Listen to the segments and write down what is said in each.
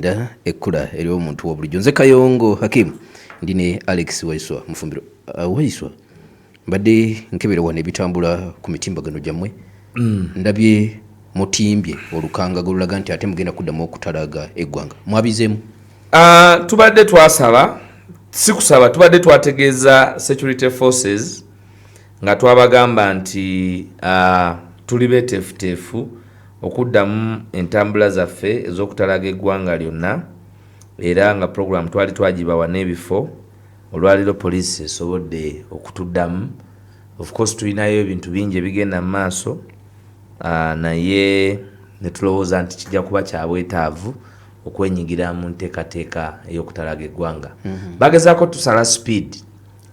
genda ekkula eri omuntu wa bulijjo. Nze Kayongo Hakim ndine Alex WAISWA MUFUMBIRO. WAISWA mbadde nkebera wano ebitambula ku mitimbagano gyammwe. Ndabye mutimbye olukanga golulaga nti ate mugenda kuddamu okutalaaga eggwanga. Mwabizeemu? Tubadde twasaba, sikusaba, tubadde twategeeza security forces nga twabagamba nti tuli beteefuteefu okuddamu entambula zaffe ez'okutalaaga eggwanga lyonna, era nga program twali twagibawa n'ebifo. Olwaliro poliisi esobodde okutuddamu. Of course tulinayo ebintu bingi ebigenda mu maaso, naye ne tulowooza nti kijja kuba kya bwetaavu okwenyigira mu nteekateeka ey'okutalaaga eggwanga. Bagezaako tusala speed,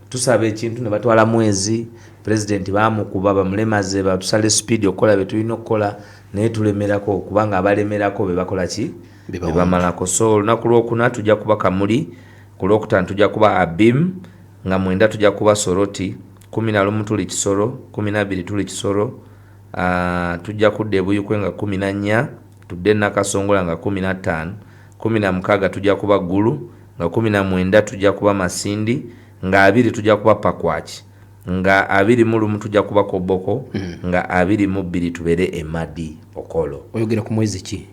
tusaba ekintu ne batwala mwezi, president baamukuba bamulemaze batusale speed okukola bye tulina okukola, naye tulemerako kubanga abalemerako be bakola ki? Be bamalako. So olunaku Lwokuna tujja kuba Kamuli, ku Lwokutaano tujja kuba Abim, nga mwenda tujja kuba Soroti, 11 tuli Kisoro, 12 tuli Kisoro, tujja kudda Buyikwe nga 14, tudde Nakasongola nga 15, 16 tujja kuba Gulu, nga 19 tujja kuba Masindi, nga 2 tujja kuba Pakwach, nga 21 tujja kuba Koboko, nga 22 tubeere Emadi Okolo. Oyogera ku mwezi ki?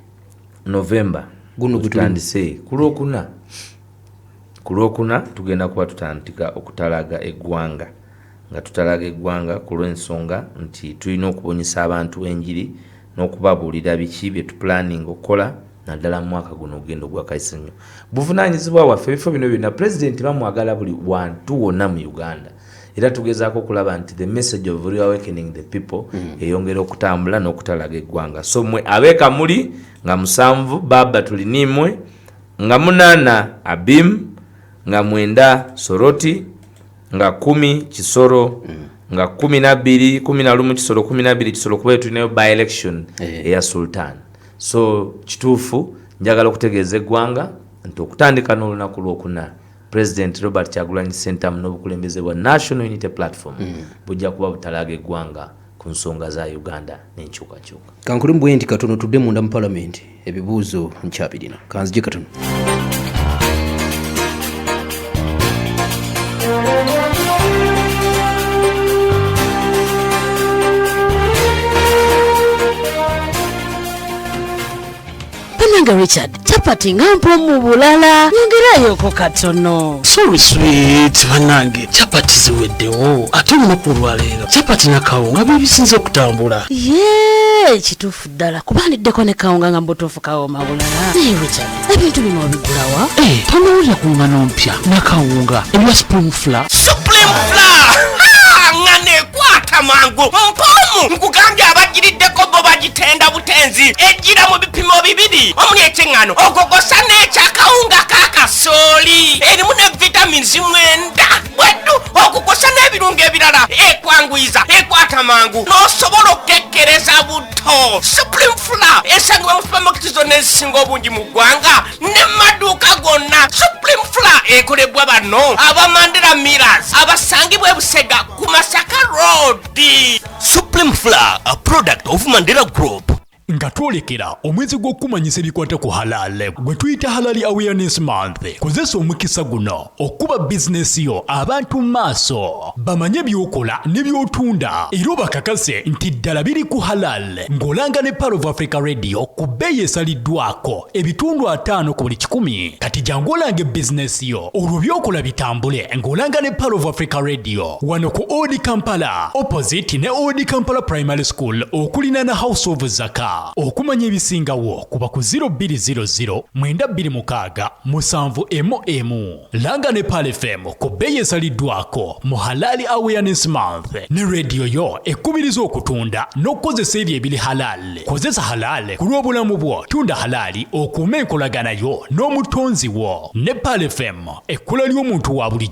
November. Guno gutandise ku Lwokuna. Ku Lwokuna tugenda kuba tutandika okutalaaga eggwanga. Nga tutalaaga eggwanga ku lw'ensonga nti tulina okubonyesa abantu enjiri n'okubabuulira biki bye tuplanning okukola naddala mu mwaka guno ogenda ogwakayise nnyo. Buvunaanyizibwa waffe ebifo bino byonna pulezidenti bamwagala buli wantu wonna mu Uganda. Era tugezaako okulaba nti the message of reawakening the people eyongera okutambula n'okutalaaga eggwanga. So mwe abeeka muli nga 7 Baba tulinimwe, nga 8 Abim, nga 9 Soroti, nga 10 Kisoro, nga 12 11 Kisoro, 12 Kisoro kuba tulinayo by election eya Sultan. So kituufu njagala okutegeeza eggwanga nti okutandika n'olunaku Lwokuna President Robert Kyagulanyi Ssentamu n'obukulembeze bwa National Unity Platform bujja kuba butalaaga eggwanga ku nsonga za Uganda n'enkyukakyuka. Kankule mbwe nti katono tudde munda mu Parliament ebibuuzo nkyabirina. Kanzije katono. Nanga Richard, chapati ngampo mu bulala. Nyongerayo ko katono. Sorry sweet banange, chapati ziweddewo. Ate olunaku lwaleero chapati na kawunga bibisinze okutambula. Yee, kituufu ddala. Kubandiddeko ne kawunga nga mbutuufu kawoma bulala. Naye Richard, ebintu bino obigulawa? Tonowulira ku ngano mpya na kawunga ebya Supreme Flour. Supreme Flour! Ngane kwata mangu mpomu nkugambye abagiriddeko bo bagitenda butenzi ejjira mu bipimo bibiri omuli ekyengano ogogosa n'ekyakawunga kakasooli erimu ne vitamins 9 bweddu okugosa n'ebirungo ebirala ekwanguyiza ekwata mangu n'osobola okukekkereza buto. Supreme Flour esangibwa mu supermarket zonna ezisinga obungi mu ggwanga ne maduuka gonna. Supreme Flour ekolebwa bano abamandera Millers abasangibwa e Busega ku Masaka Road. Supreme Flour, a product of Mandela Group. nga twolekera omwezi gw'okumanyisa ebikwata ku halal gwe tuyita Halal Awareness Month. Kozesa omukisa guno okuba bizinesi yo abantu maaso bamanye byokola ne byotunda era bakakase nti ddala biri ku halal ng'olanga ne Part of Africa Radio ku bbeeyi esaliddwako ebitundu 5 ku buli 100. Kati jangu olange bizinesi yo olwo byokola bitambule ng'olanga ne Part of Africa Radio wano ku Old Kampala opposite ne Old Kampala Primary School okulina na House of Zaka. Okumanya ebisingawo kuba ku 0200 926 7 langa ne Pal FM ku bbeeyi esaliddwako mu Halal Awareness Month ne radio yo ekubiriza okutunda n'okukozesa ebyo ebiri halal. Kozesa halal ku lw'obulamu bwo, tunda halali okuuma enkolagana yo n'omutonzi wo ne Pal FM ekkula ly'omuntu wa buli